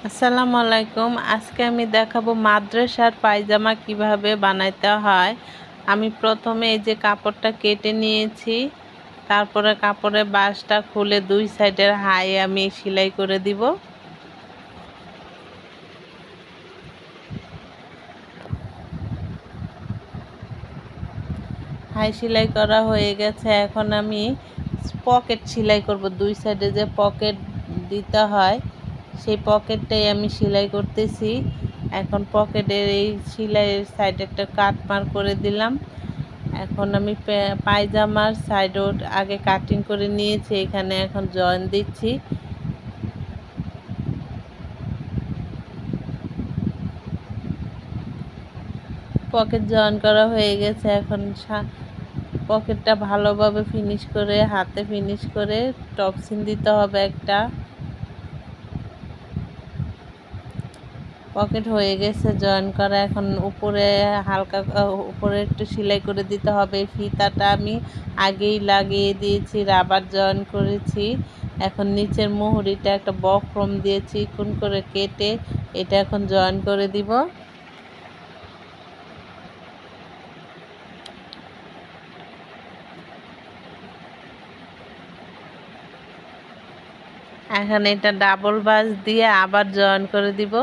আসসালামু আলাইকুম। আজকে আমি দেখাবো মাদ্রাসার পায়জামা কিভাবে বানাইতে হয়। আমি প্রথমে এই যে কাপড়টা কেটে নিয়েছি, তারপরে কাপড়ের বাঁশটা খুলে দুই সাইডের হাই আমি সেলাই করে দিব। হাই সেলাই করা হয়ে গেছে। এখন আমি পকেট সেলাই করব। দুই সাইডে যে পকেট দিতে হয় সেই পকেটটাই আমি সেলাই করতেছি। এখন পকেটের এই সেলাইয়ের সাইডে একটা কাট মার করে দিলাম। এখন আমি পায়জামার সাইডও আগে কাটিং করে নিয়েছি, এখানে এখন জয়েন দিচ্ছি। পকেট জয়েন করা হয়ে গেছে। এখন পকেটটা ভালোভাবে ফিনিশ করে হাতে ফিনিশ করে টপ সিন দিতে হবে একটা। পকেট হয়ে গেছে জয়েন করা। এখন উপরে হালকা উপরে একটু সেলাই করে দিতে হবে। ফিতাটা আমি আগেই লাগিয়ে দিয়েছি, রাবার জয়েন করেছি। এখন নিচের মুহুরিটা একটা বক্রম দিয়ে চিকন করে কেটে এটা এখন জয়েন করে দিব। এখন এটা ডাবল বাস দিয়ে আবার জয়েন করে দিব।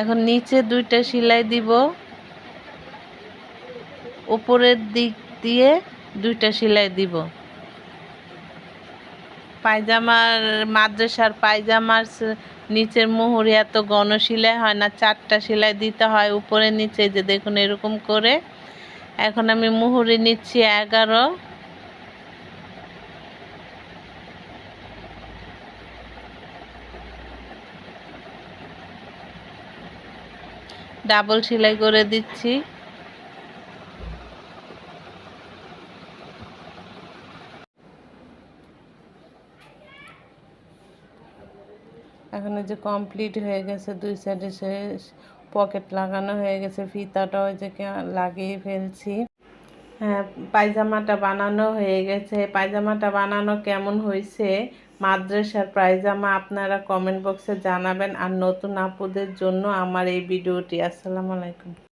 এখন নিচে দুইটা সেলাই দিব, উপরের দিক দিয়ে দুইটা সেলাই দিব। মাদ্রাসার পায়জামার নিচের মুহুরি এত ঘন সেলাই হয় না, 4টা সেলাই দিতে হয় উপরে নিচে, যে দেখুন এরকম করে। এখন আমি মুহুরি নিচ্ছি 11। ডাবল সেলাই করে দিচ্ছি। এখন যে কমপ্লিট হয়ে গেছে, দুই সাইডে শেষ পকেট লাগানো হয়ে গেছে, ফিতাটাও যে লাগিয়ে ফেলছি। হ্যাঁ, পায়জামাটা বানানো হয়ে গেছে। পায়জামাটা বানানো কেমন হয়েছে মাদ্রাসার পায়জামা আপনারা কমেন্ট বক্সে জানাবেন। আর নতুন আপুদের জন্য আমার এই ভিডিওটি। আসসালামু আলাইকুম।